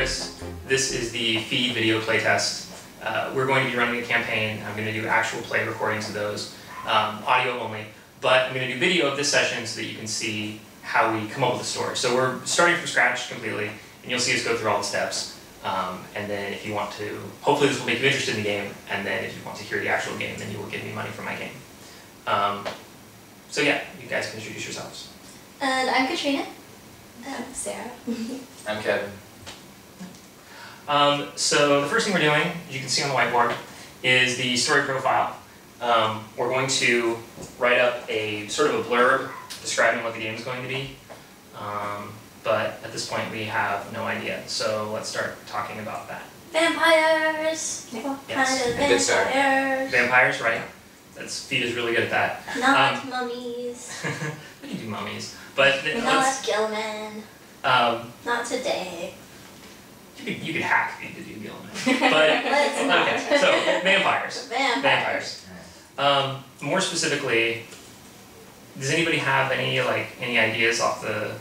Kris. This is the feed video playtest. We're going to be running a campaign. I'm going to do actual play recordings of those, audio only. But I'm going to do video of this session so that you can see how we come up with a story. So we're starting from scratch completely, and you'll see us go through all the steps. And then if you want to, hopefully this will make you interested in the game, and then if you want to hear the actual game, then you will give me money for my game. So yeah, you guys can introduce yourselves. And I'm Katrina. I'm Sarah. I'm Kevin. So the first thing we're doing, as you can see on the whiteboard, is the story profile. We're going to write up a sort of a blurb describing what the game is going to be. But at this point we have no idea, so let's start talking about that. Vampires! What kind of vampires? Vampires, right? Feed is really good at that. Not mummies. We can do mummies. But not Gilman. Not today. You could hack Feed to do Gilman. But okay, so vampires. Vampires. More specifically, does anybody have any ideas off the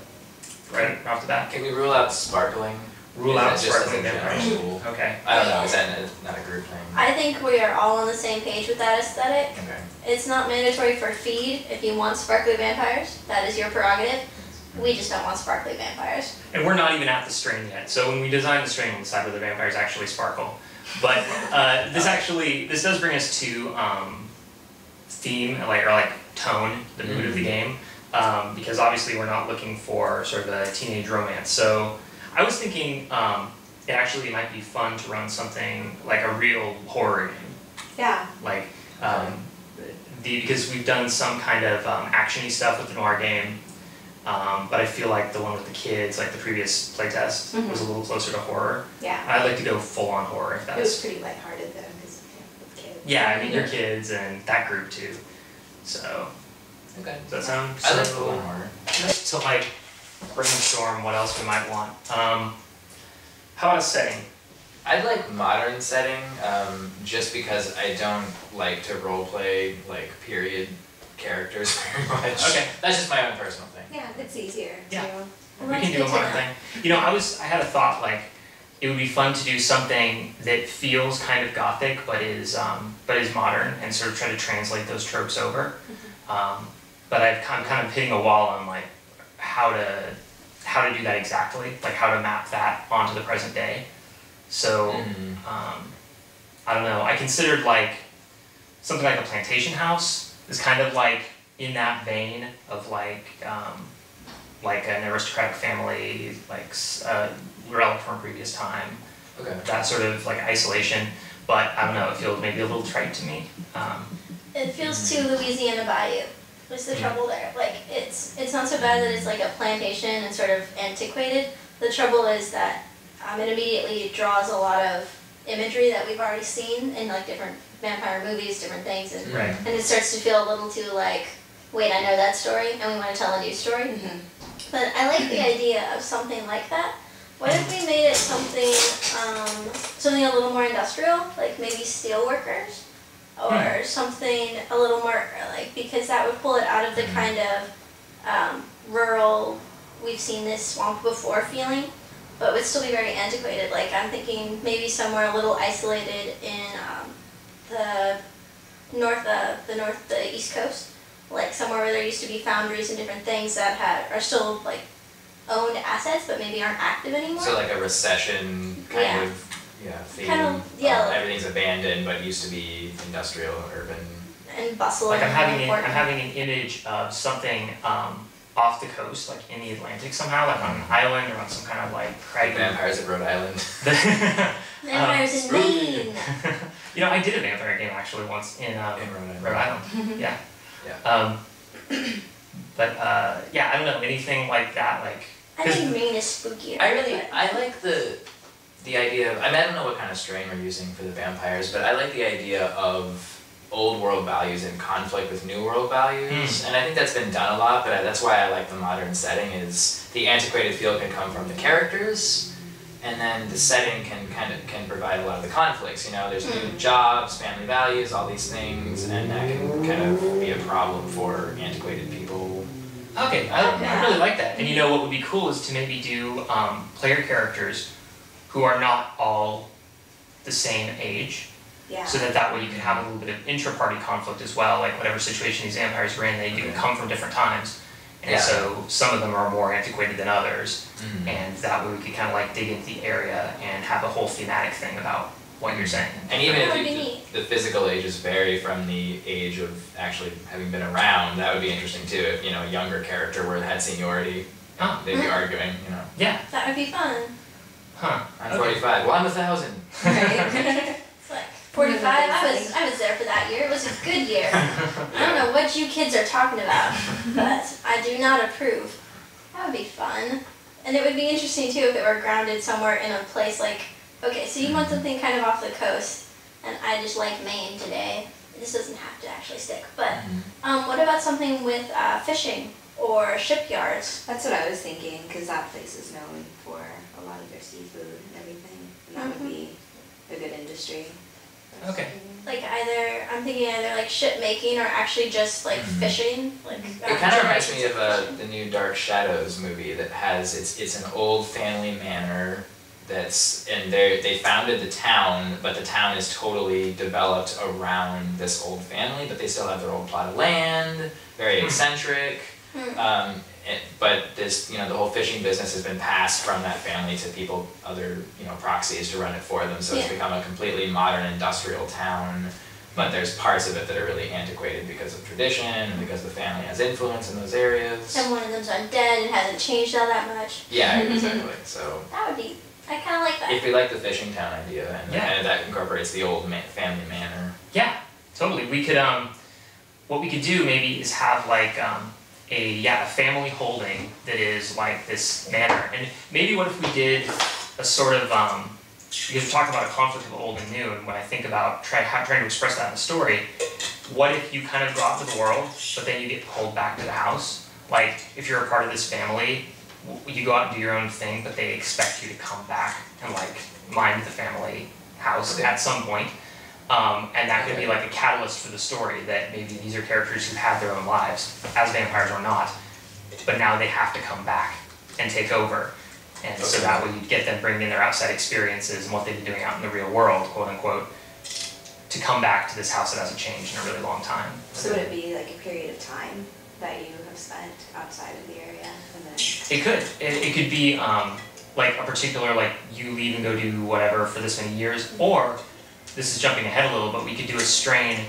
bat? Can we rule out sparkling? Rule out sparkling vampires. Okay. I don't know, is that not a group thing? I think we are all on the same page with that aesthetic. Okay. It's not mandatory for feed if you want sparkly vampires. That is your prerogative. We just don't want sparkly vampires. And we're not even at the strain yet. So when we design the strain, we'll decide whether vampires actually sparkle. But this does bring us to theme, or tone, the mood of the game. Because obviously we're not looking for sort of a teenage romance. So I was thinking it actually might be fun to run something like a real horror game. Yeah. Because we've done some kind of action-y stuff with the noir game, but I feel like the one with the kids, like the previous playtest, was a little closer to horror. Yeah. I'd like to go full-on horror if that's... It was pretty lighthearted though, because with kids. Yeah, I mean, your kids and that group too. So, okay. Does that sound I like full-on horror. Just to brainstorm what else we might want. How about a setting? I'd like modern setting, just because I don't like to roleplay period characters very much. Okay. That's just my own personal thing. Yeah, it's easier Yeah. too. We can do a modern thing. You know, I had a thought it would be fun to do something that feels kind of gothic but is modern and sort of try to translate those tropes over. But I'm kind of hitting a wall on how to do that exactly, how to map that onto the present day. So I don't know. I considered something like a plantation house is kind of in that vein of an aristocratic family, relic from a previous time. Okay. That sort of isolation, but I don't know. It feels maybe a little trite to me. It feels too Louisiana Bayou. What's the trouble there? It's not so bad that it's a plantation and sort of antiquated. The trouble is that it immediately draws a lot of imagery that we've already seen in different vampire movies, different things, and it starts to feel a little too wait, I know that story, and we want to tell a new story. But I like the idea of something like that. What if we made it something a little more industrial, maybe steel workers? Or something a little more, because that would pull it out of the kind of rural, we've seen this swamp before feeling, but would still be very antiquated. I'm thinking maybe somewhere a little isolated in the East Coast, somewhere where there used to be foundries and different things that are still owned assets, but maybe aren't active anymore. So a recession kind of. Yeah, theme. Everything's abandoned, but used to be industrial, urban, and bustle. I'm having an image of something off the coast, in the Atlantic somehow, on an island or on some kind of craggy. Vampires of Rhode Island. Vampires in Maine. I did a vampire game actually once in Rhode Island. Yeah. Yeah. But I don't know, anything like that, I think Maine is spookier. I like the idea of, I don't know what kind of strain we're using for the vampires, but I like the idea of old world values in conflict with new world values, and I think that's been done a lot, but that's why I like the modern setting, is the antiquated feel can come from the characters, and then the setting can provide a lot of the conflicts, there's new jobs, family values, all these things, and that can kind of be a problem for antiquated people. Okay, I really like that. And what would be cool is to maybe do player characters who are not all the same age. Yeah. So that way you can have a little bit of intra-party conflict as well, like whatever situation these vampires are in, they do come from different times. And so some of them are more antiquated than others, and that way we could kind of like dig into the area and have a whole thematic thing about what you're saying. And even That would be if neat. the physical ages vary from the age of actually having been around, that would be interesting too. If, you know, a younger character where it had seniority, they'd be arguing, you know. Yeah. That would be fun. Huh. I'm 45. Well, I'm 1,000. Right? It's like 45. I was there for that year. It was a good year. I don't know what you kids are talking about, but I do not approve. That would be fun. And it would be interesting too if it were grounded somewhere in a place like, okay, so you want something kind of off the coast, and I just like Maine today. This doesn't have to actually stick, but what about something with fishing or shipyards? That's what I was thinking, because that place is known for a lot of their seafood and everything, and that would be a good industry. Okay. Like I'm thinking either like ship making or actually just like fishing. Like It kind of reminds me of the new Dark Shadows movie that has, it's an old family manor and they founded the town, but the town is totally developed around this old family, but they still have their old plot of land, very eccentric. But this, you know, the whole fishing business has been passed from that family to people, other, you know, proxies to run it for them, so it's become a completely modern industrial town, but there's parts of it that are really antiquated because of tradition and because the family has influence in those areas. And one of them's undead and hasn't changed all that much. Yeah, exactly, so. That would be, I kind of like that. If we like the fishing town idea, and that incorporates the old family manor. Yeah, totally. We could, what we could do maybe is have like a family holding that is like this manor. And maybe what if we did a sort of, because we're talking about a conflict of old and new, and when I think about trying to express that in the story, what if you kind of go out to the world, but then you get pulled back to the house? Like, if you're a part of this family, you go out and do your own thing, but they expect you to come back and like mind the family house at some point. And that could be like a catalyst for the story, that maybe these are characters who have their own lives, as vampires or not, but now they have to come back and take over. And so that way you get them bringing in their outside experiences and what they've been doing out in the real world, quote unquote, to come back to this house that hasn't changed in a really long time. So would it be like a period of time that you have spent outside of the area? And then... It could. It could be like a particular, like you leave and go do whatever for this many years, or this is jumping ahead a little, but we could do a strain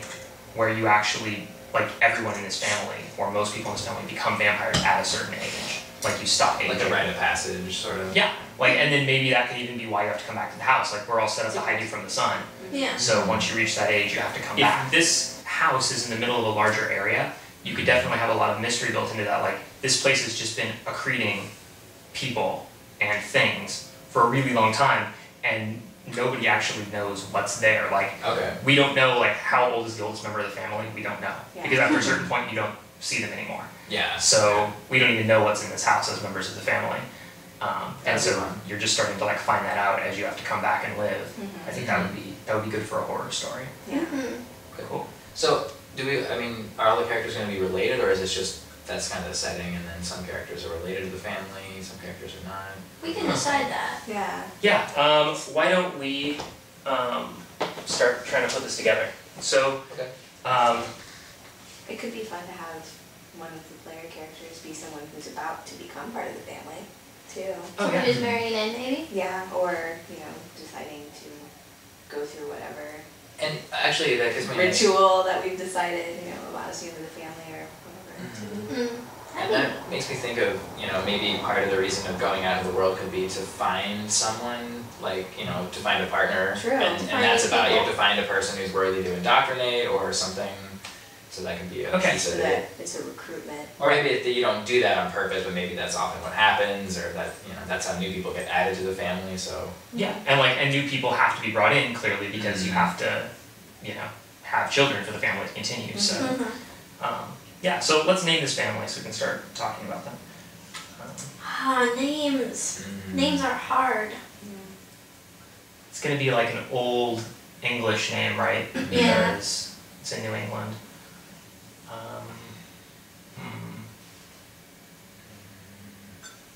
where you actually, like everyone in this family, or most people in this family, become vampires at a certain age. Like you stop aging. Like a rite of passage, sort of. Yeah, like, and then maybe that could even be why you have to come back to the house. Like, we're all set up to hide you from the sun. Yeah. So once you reach that age, you have to come back. If this house is in the middle of a larger area, you could definitely have a lot of mystery built into that. Like, this place has just been accreting people and things for a really long time, and nobody actually knows what's there. Like, we don't know, like, how old is the oldest member of the family? We don't know. Yeah. Because after a certain point, you don't see them anymore. Yeah. So we don't even know what's in this house as members of the family. And so you're just starting to like find that out as you have to come back and live. I think that would be good for a horror story. Yeah. Okay, cool. So are all the characters going to be related, or is it just that's kind of the setting, and then some characters are related to the family, some characters are not? We can decide that. Yeah. Yeah. Why don't we start trying to put this together? So. It could be fun to have one of the player characters be someone who's about to become part of the family, too. Someone who's marrying in, maybe? Yeah, or, deciding to go through whatever And actually, that gives me ritual that we've decided, allows us into the family or whatever. And that makes me think of, maybe part of the reason of going out into the world could be to find someone, like, to find a partner. True. And that's about, you have to find a person who's worthy to indoctrinate or something. So that can be a piece of it. It's a recruitment. Or maybe you don't do that on purpose, but maybe that's often what happens, or that, that's how new people get added to the family, so. Yeah, and new people have to be brought in, clearly, because you have to, have children for the family to continue, so. Yeah, so let's name this family so we can start talking about them. Names. Names are hard. It's gonna be like an old English name, right? Yeah. Because it's in New England.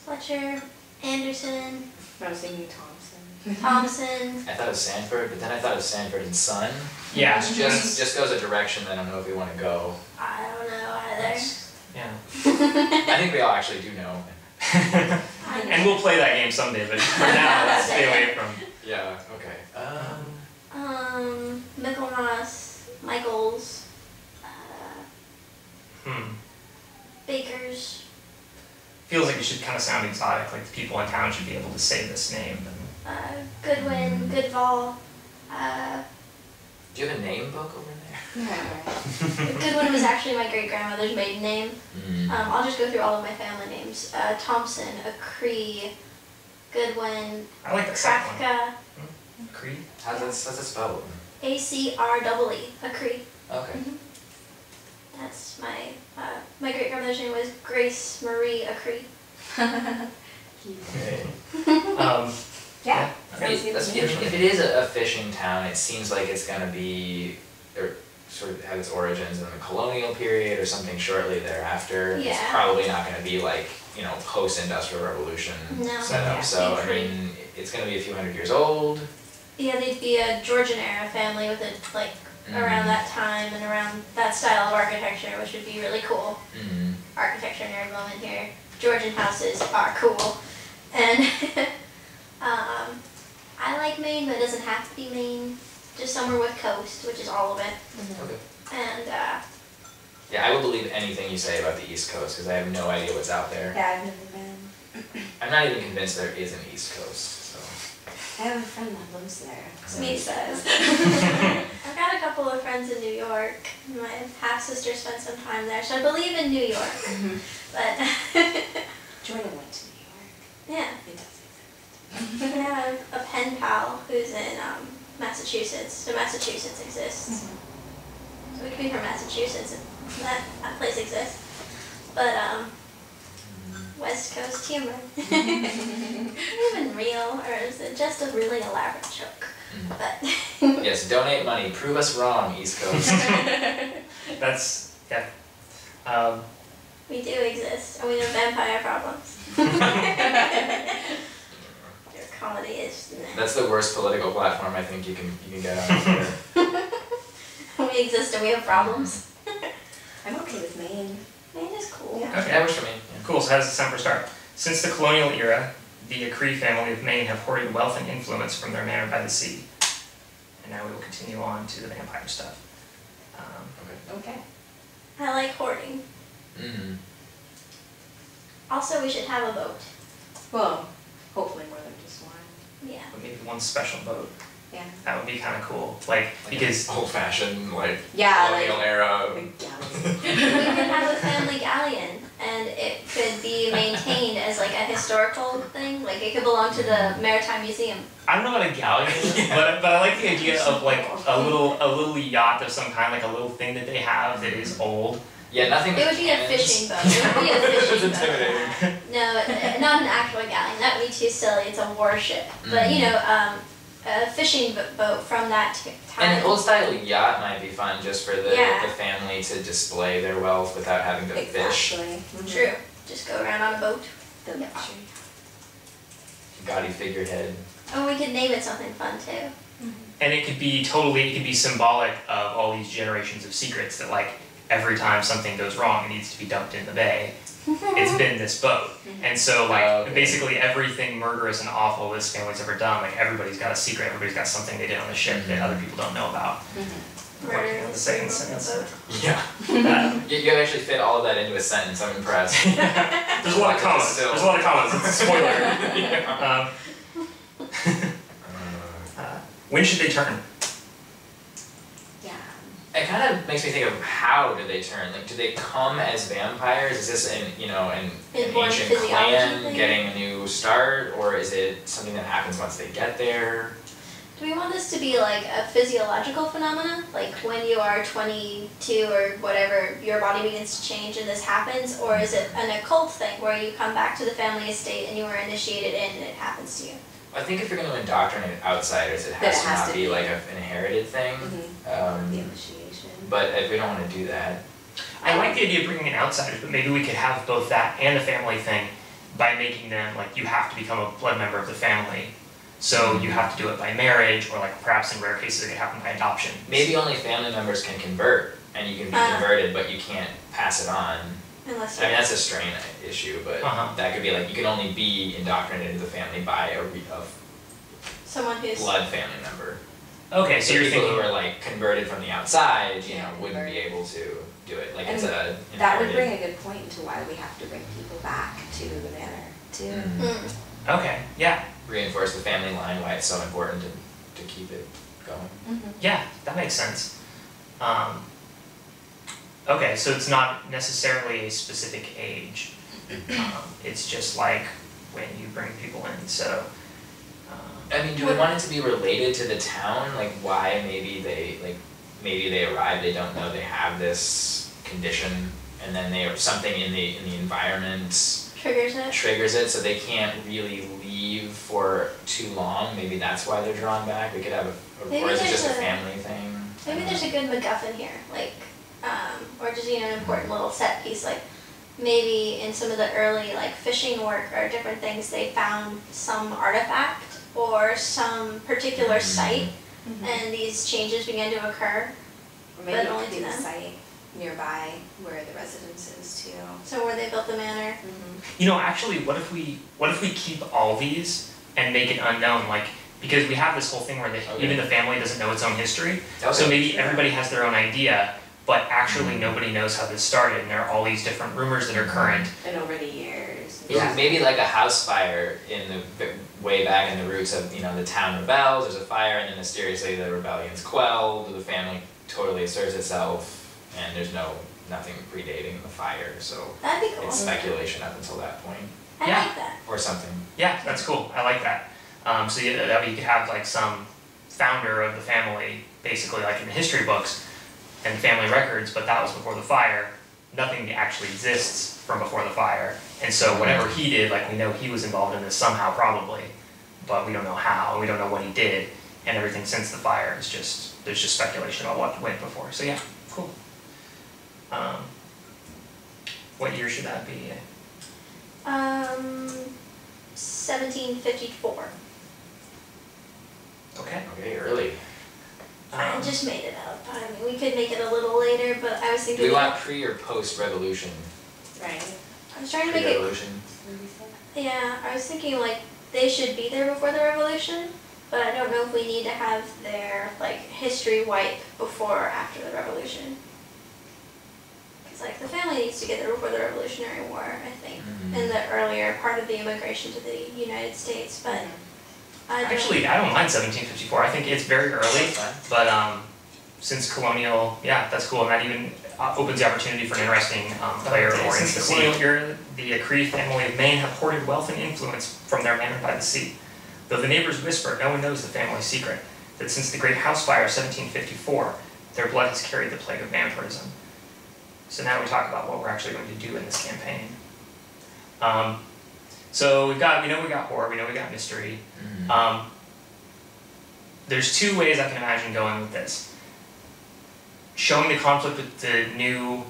Fletcher, Anderson. I was thinking Thompson. Thompson. I thought of Sanford, but then I thought of Sanford and Son. Yeah. Which just goes a direction that I don't know if we want to go. I don't know either. Yeah. I think we all actually do know. And we'll play that game someday, but for now, let's stay away from. Yeah, okay. Michaelmas, Michaels, Bakers. Feels like it should kind of sound exotic, like the people in town should be able to say this name. Goodwin, Goodval. Do you have a name book over there? Yeah, right. Goodwin was actually my great-grandmother's maiden name. I'll just go through all of my family names. Thompson, Acree, Goodwin, I like the second one. Krafka, Creed? How's that spelled? Acree, Acree. Okay. That's my great-grandmother's name was Grace Marie Acree. Okay. Yeah. If it is a fishing town, it seems like it's gonna be, or sort of have its origins in the colonial period or something shortly thereafter. It's Yeah. probably not gonna be like, you know, post-industrial revolution No. setup. Yeah. So I mean, it's gonna be a few hundred years old. Yeah, they'd be a Georgian era family with it like around that time and around that style of architecture, which would be really cool. Architecture nerd moment here. Georgian houses are cool, and I like Maine, but it doesn't have to be Maine. Just somewhere with coast, which is all of it. Okay. And Yeah, I will believe anything you say about the East Coast because I have no idea what's out there. Yeah, I've never been. I'm not even convinced there is an East Coast. So. I have a friend that lives there. me says. I've got a couple of friends in New York. My half sister spent some time there, so I believe in New York. But Jordan went to New York. yeah. It does exist. I have a pen pal who's in Massachusetts, so Massachusetts exists. So we could be from Massachusetts and that place exists. But West Coast humor. Even real, or is it just a really elaborate joke? But Yes, donate money. Prove us wrong, East Coast. That's, yeah. we do exist, and we have vampire problems. Your comedy is. That's the worst political platform I think you can get on here. We exist and we have problems. I'm okay with Maine. Maine is cool. Yeah. Okay. That works for me. Yeah. Cool, so how does December start? Since the colonial era, the Acree family of Maine have hoarded wealth and influence from their manor by the sea. And now we will continue on to the vampire stuff. Okay. I like hoarding. Also, we should have a boat. Well, hopefully more than just one. Yeah. But maybe one special boat. Yeah. That would be kind of cool. Like, because old-fashioned, like, Yeah, colonial era. Big galleon. We could have a family galleon, and it could be maintained as like a historical thing. Like it could belong to the Maritime Museum. I don't know about a galleon, but I like the idea of like a little yacht of some kind, like a little thing that they have that is old. Yeah, nothing It with would be a cannons. fishing boat. It would be a It's fishing intimidating. boat. No, not an actual galleon. That would be too silly. It's a warship. But you know, a fishing boat from that time. And an old-style yacht might be fun just for the Yeah. family to display their wealth without having to fish. Exactly. True. Just go around on a boat. The Yeah. luxury. Gaudy figurehead. Oh, we could name it something fun too. And it could be symbolic of all these generations of secrets that like every time something goes wrong, it needs to be dumped in the bay. It's been this boat. And so like Okay. basically everything murderous and awful this family's ever done, like everybody's got a secret, everybody's got something they did on the ship that other people don't know about. Murder Working on the second sentence. Yeah. You actually fit all of that into a sentence. I'm impressed. There's a lot of commas. Still. There's a lot of commas. It's a spoiler. Yeah. When should they turn? Yeah. It kind of makes me think of how do they turn? Like, do they come as vampires? Is this an Inborn ancient physiology clan thing? getting a new start, or is it something that happens once they get there? Do we want this to be like a physiological phenomenon? Like when you are 22 or whatever, your body begins to change and this happens? Or is it an occult thing where you come back to the family estate and you were initiated in and it happens to you? I think if you're going to indoctrinate outsiders, it Then has it to has not to be be. like an inherited thing. The initiation. But if we don't want to do that, I like the idea of bringing in outsiders, but maybe we could have both that and the family thing by making them like you have to become a blood member of the family So you have to do it by marriage, or like perhaps in rare cases it could happen by adoption. Maybe only family members can convert, and you can be converted, but you can't pass it on. Unless I mean, that's a strain issue, but that could be like, you can only be indoctrinated into the family by a someone who's blood family member. Okay, so you're people thinking who are like converted from the outside, you know, wouldn't be able to do it. Like, it's a that would inherited- bring a good point into why we have to bring people back to the manor too. Okay, yeah. Reinforce the family line, why it's so important to keep it going. Yeah, that makes sense. Okay, so it's not necessarily a specific age. It's just like when you bring people in, so. I mean, do we want it to be related to the town? Like, why maybe they arrive, they don't know they have this condition, and then they something in the environment triggers it, so they can't really leave for too long. Maybe that's why they're drawn back. We could have or is it just a family thing? Maybe there's a good MacGuffin here, like, or just, you know, an important little set piece, like maybe in some of the early like fishing work or different things, they found some artifact or some particular site, and these changes began to occur. Or maybe it only could be to the them. site nearby where the residence is too. So where they built the manor. You know, actually, what if we keep all these and make it unknown? Like, because we have this whole thing where even the family doesn't know its own history. So maybe everybody has their own idea, but actually nobody knows how this started, and there are all these different rumors that are current. And over the years. Yeah, maybe like a house fire in the way back in the roots of, you know, the town rebels, there's a fire, and then mysteriously the rebellion's quelled, the family totally asserts itself, and there's nothing predating the fire, so That'd be cool. it's speculation up until that point, I Yeah. like that. or something. Yeah, that's cool. I like that. So that way you could have like some founder of the family, basically like in the history books and the family records, but that was before the fire. Nothing actually exists from before the fire. And so whatever he did, like we know he was involved in this somehow probably, but we don't know how, and we don't know what he did. And everything since the fire is just, there's just speculation about what went before. So yeah, cool. What year should that be? 1754. Okay. Okay, early. I just made it up. I mean, we could make it a little later, but I was Do thinking. we want pre or post revolution? Right. I was trying to make it. Pre-revolution. Yeah, I was thinking like they should be there before the revolution, but I don't know if we need to have their like history wipe before or after the revolution. Because like the family needs to get there before the Revolutionary War, I think, in the earlier part of the immigration to the United States. But Actually, I don't mind 1754. I think it's very early, but since colonial, yeah, that's cool, and that even opens the opportunity for an interesting player or since the colonial era, the Cree family of Maine have hoarded wealth and influence from their manor by the sea. Though the neighbors whisper, no one knows the family secret, that since the great house fire of 1754, their blood has carried the plague of vampirism. So now we talk about what we're actually going to do in this campaign. So we know we got horror, we know we got mystery. There's two ways I can imagine going with this. Showing the conflict with the new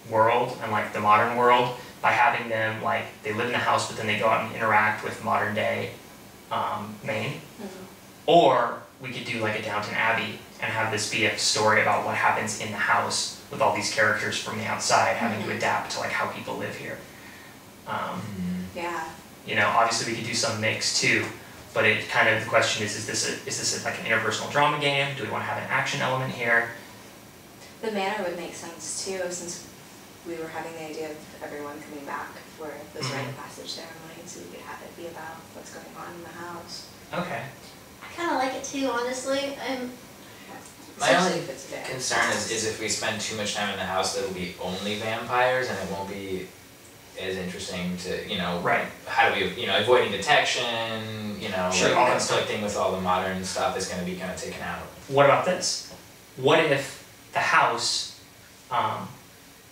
world and like the modern world by having them like, they live in the house but then they go out and interact with modern day Maine. Or we could do like a Downton Abbey and have this be a story about what happens in the house with all these characters from the outside having to adapt to like how people live here. Yeah. You know, obviously we could do some mix too, but it kind of, the question is this like an interpersonal drama game? Do we want to have an action element here? The manor would make sense too, since we were having the idea of everyone coming back for this rite of passage ceremony, so we could have it be about what's going on in the house. Okay. I kind of like it too, honestly. My only if it's there. concern is if we spend too much time in the house, that it'll be only vampires, and it won't be as interesting to, you know, Right. how do we, you know, avoiding detection, you know, Sure, like all that stuff. conflicting with all the modern stuff is going to be kind of taken out. What about this? What if the house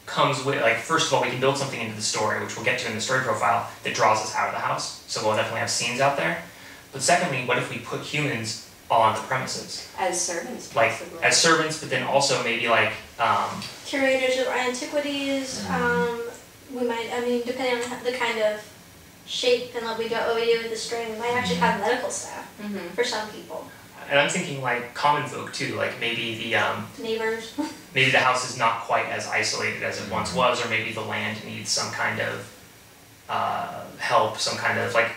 comes with, like, first of all, we can build something into the story, which we'll get to in the story profile, that draws us out of the house. So we'll definitely have scenes out there. But secondly, what if we put humans on the premises? As servants, Like, possibly. as servants, but then also maybe like, Curators of antiquities. We might, I mean, depending on the kind of shape and what we do with the string, we might actually have medical staff for some people. And I'm thinking like common folk too, like maybe the Neighbors. maybe the house is not quite as isolated as it once was, or maybe the land needs some kind of help, some kind of like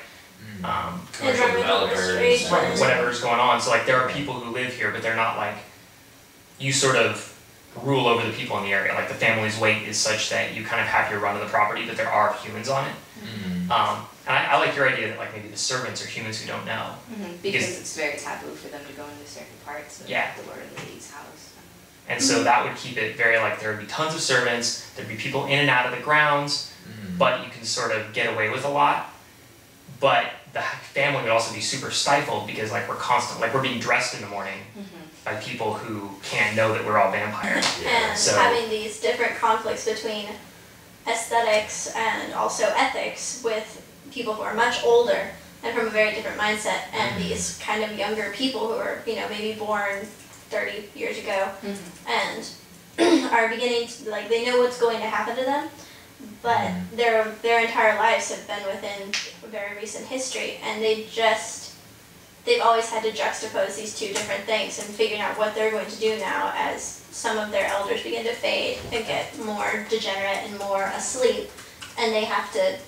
commercial developers, right, whatever's going on. So like there are people who live here, but they're not like, you sort of rule over the people in the area. Like the family's weight is such that you kind of have your run of the property, but there are humans on it. And I like your idea that like maybe the servants are humans who don't know. Because it's very taboo for them to go into certain parts of the Lord of the Rings house. And so that would keep it very like, there would be tons of servants, there'd be people in and out of the grounds, but you can sort of get away with a lot. But the family would also be super stifled because like we're being dressed in the morning by people who can't know that we're all vampires. And so having these different conflicts between aesthetics and also ethics with people who are much older and from a very different mindset, and these kind of younger people who are, maybe born 30 years ago and are beginning to, like, they know what's going to happen to them, but their entire lives have been within very recent history, and they've always had to juxtapose these two different things and figuring out what they're going to do now as some of their elders begin to fade and get more degenerate and more asleep, and they have to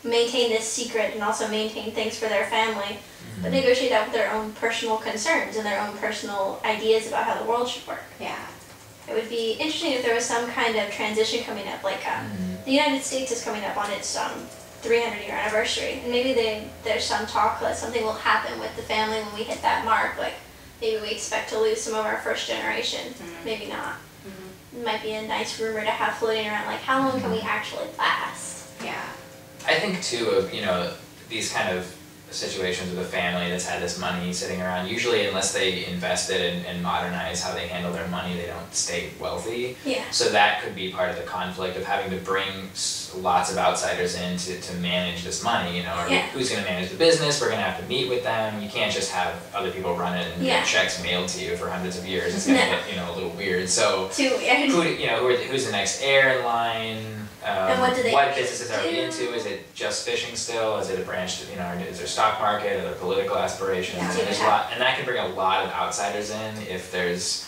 maintain this secret and also maintain things for their family, but negotiate out with their own personal concerns and their own personal ideas about how the world should work. Yeah. It would be interesting if there was some kind of transition coming up, like the United States is coming up on its 300-year anniversary, and maybe there's some talk that something will happen with the family when we hit that mark, like maybe we expect to lose some of our first generation, maybe not. It might be a nice rumor to have floating around, like how long can we actually last? Yeah. I think too of, these kind of situations with a family that's had this money sitting around, usually unless they invest it and modernize how they handle their money, they don't stay wealthy. Yeah. So that could be part of the conflict of having to bring lots of outsiders in to manage this money, who's going to manage the business, we're going to have to meet with them, you can't just have other people run it and get checks mailed to you for hundreds of years, it's going to get, a little weird. So, too weird. Who's the next heir in line? And what businesses are we into? Is it just fishing still? Is it a branch? Is there stock market? Are there political aspirations? Yeah. And there's a lot, and that can bring a lot of outsiders in if there's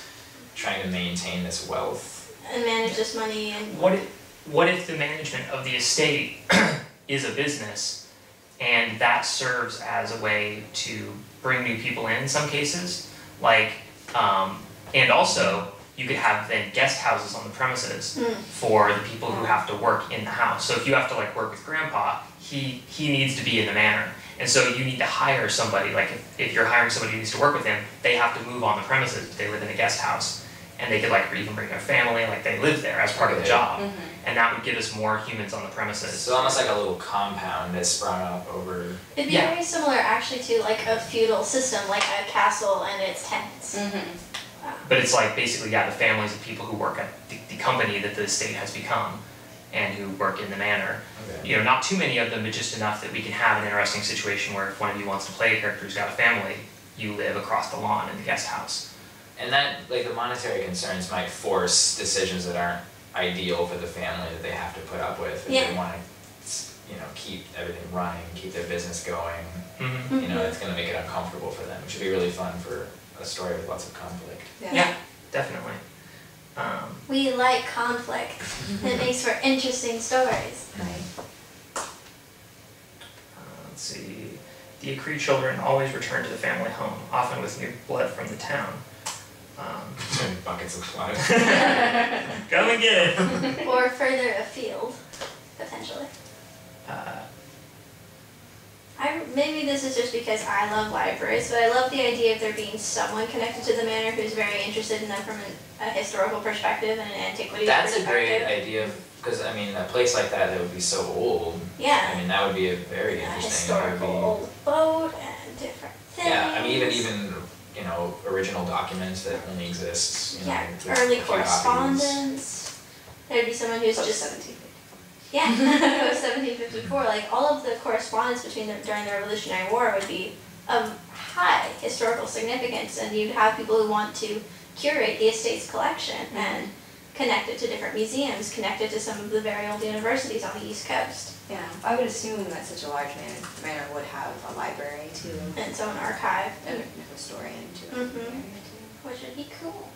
trying to maintain this wealth and manage this money. And what if the management of the estate is a business, and that serves as a way to bring new people in some cases, like, and also. You could have then guest houses on the premises for the people who have to work in the house. So if you have to like work with grandpa, he needs to be in the manor. And so you need to hire somebody, like if you're hiring somebody who needs to work with him, they have to move on the premises if they live in a guest house. And they could like even bring their family, like they live there as part of the job. And that would give us more humans on the premises. So almost like a little compound that's sprung up over... It'd be very similar actually to like a feudal system, like a castle and its tenants. But it's like basically, the families of people who work at the company that the estate has become and who work in the manor. Okay. Not too many of them, but just enough that we can have an interesting situation where if one of you wants to play a character who's got a family, you live across the lawn in the guest house. And that, like the monetary concerns might force decisions that aren't ideal for the family that they have to put up with if they want to, keep everything running, keep their business going. It's going to make it uncomfortable for them, which would be really fun for a story with lots of conflict. Yeah, definitely. We like conflict. It makes for interesting stories. Let's see. The Cree children always return to the family home, often with new blood from the town. Buckets of blood. Come and get it. Or further afield, potentially. Maybe this is just because I love libraries, but I love the idea of there being someone connected to the manor who's very interested in them from a historical perspective and an antiquity perspective. That's a great idea, because a place like that would be so old. Yeah. That would be a very interesting. Historical old boat and different things. Yeah, even original documents that only exist. Early correspondence. There'd be someone who's just 1750. Yeah, it was 1754. Like all of the correspondence between them during the Revolutionary War would be of high historical significance, and you'd have people who want to curate the estate's collection and connected to different museums, connected to some of the very old universities on the East Coast. Yeah, I would assume that such a large manor would have a library too. And its own archive. And a historian too. Which would be cool.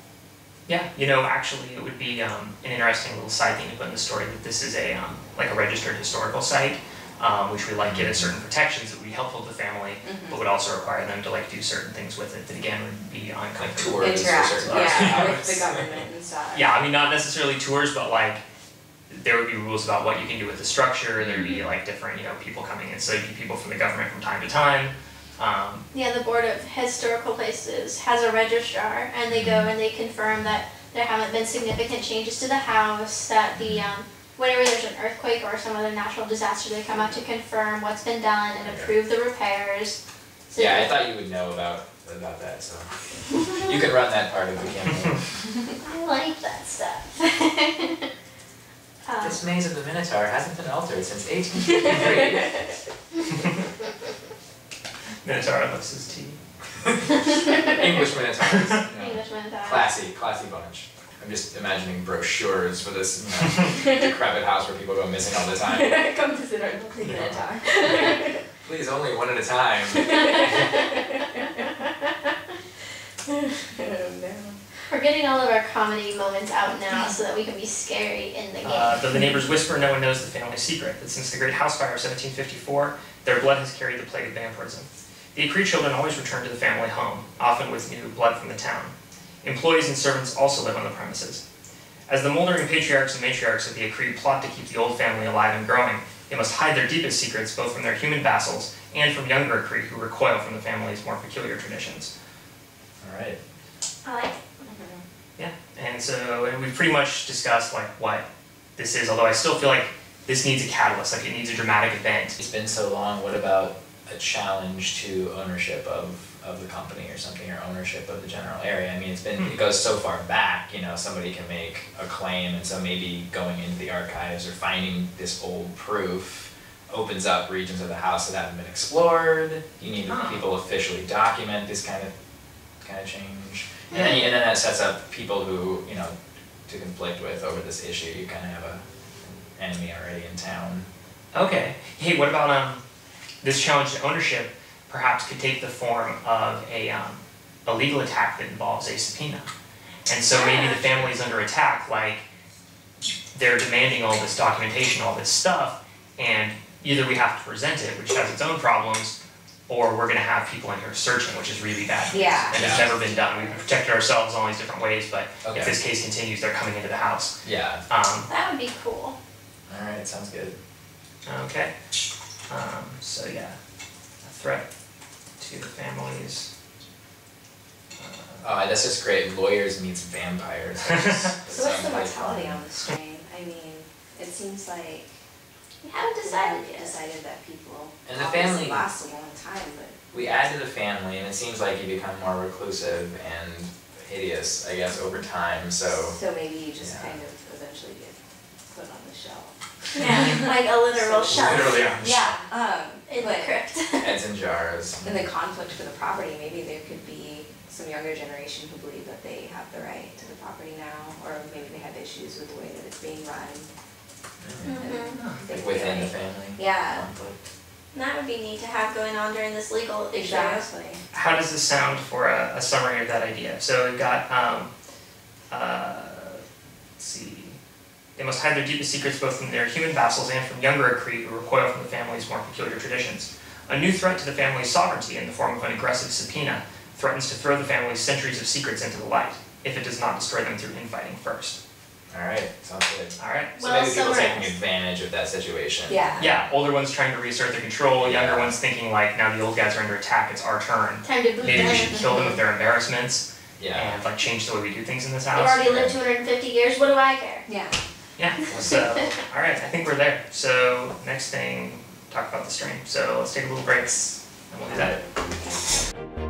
Yeah, you know, actually it would be an interesting little side thing to put in the story that this is a like a registered historical site, which would like give it certain protections that would be helpful to the family, but would also require them to like do certain things with it that again would be uncomfortable. Like tours for Interact, certain yeah, with the government and stuff. Yeah, I mean not necessarily tours, but like there would be rules about what you can do with the structure. There'd be like different, you know, people coming in. So there'd be people from the government from time to time. Yeah, the Board of Historical Places has a registrar, and they go and they confirm that there haven't been significant changes to the house, that the, whenever there's an earthquake or some other natural disaster, they come out to confirm what's been done and approve the repairs. So Yeah, I thought you would know about that, so you can run that part of the campaign. I like that stuff. This maze of the Minotaur hasn't been altered since 1853. Minotaur loves his tea. English Minotaurs. English Minotaur. Classy bunch. I'm just imagining brochures for this, you know, decrepit house where people go missing all the time. Come visit our lovely Minotaur. Please, only one at a time. Oh no. We're getting all of our comedy moments out now so that we can be scary in the game. Though the neighbors whisper, no one knows the family secret, that since the Great House Fire of 1754, their blood has carried the plague of vampirism. The Acree children always return to the family home, often with new blood from the town. Employees and servants also live on the premises. As the moldering patriarchs and matriarchs of the Acree plot to keep the old family alive and growing, they must hide their deepest secrets both from their human vassals and from younger Acree who recoil from the family's more peculiar traditions. Alright. I like it. Yeah, and so we've pretty much discussed like what this is, although I still feel like this needs a catalyst, like it needs a dramatic event. It's been so long, what about a challenge to ownership of the company or something, or ownership of the general area? I mean, it goes so far back, you know, somebody can make a claim, and so maybe going into the archives or finding this old proof opens up regions of the house that haven't been explored. You need people officially document this kind of change. And then that sets up people who, you know, to conflict with over this issue. You kind of have an enemy already in town. Okay. Hey, what about this challenge to ownership perhaps could take the form of a legal attack that involves a subpoena. And so maybe the family's under attack, like they're demanding all this documentation, all this stuff, and either we have to present it, which has its own problems, or we're going to have people in here searching, which is really bad news. Yeah. And it's never been done. We've protected ourselves in all these different ways, but if this case continues, they're coming into the house. Yeah. That would be cool. Alright, sounds good. Okay. So yeah, a threat to the families. Oh, that's just great. Lawyers meets vampires. So what's the mortality on the strain? I mean, it seems like We haven't decided yet. decided that people And the obviously family- last a long time, but We add to the family, and it seems like you become more reclusive and hideous, I guess, over time, so maybe you just Yeah. kind of eventually get put on the shelf. Yeah, like a literal shelf literally on the Yeah, in the but crypt. heads in jars. in the conflict for the property, maybe there could be some younger generation who believe that they have the right to the property now, or maybe they have issues with the way that it's being run. Mm-hmm. Like within the family. Yeah. Conflict. That would be neat to have going on during this legal issue. Exactly. How does this sound for a summary of that idea? So we've got, let's see, they must hide their deepest secrets both from their human vassals and from younger Acree who recoil from the family's more peculiar traditions. A new threat to the family's sovereignty in the form of an aggressive subpoena threatens to throw the family's centuries of secrets into the light, if it does not destroy them through infighting first. Alright, sounds good. Alright? So Well maybe people taking summarized. advantage of that situation. Yeah. Yeah, older ones trying to reassert their control, younger Yeah. ones thinking like, now the old guys are under attack, it's our turn. Time to boot Maybe them. we should kill them with their embarrassments Yeah. and like change the way we do things in this They've house. already lived 250 years, what do I care? Yeah. Yeah, so, alright, I think we're there. So, next thing, talk about the stream. So, let's take a little break, and we'll do that.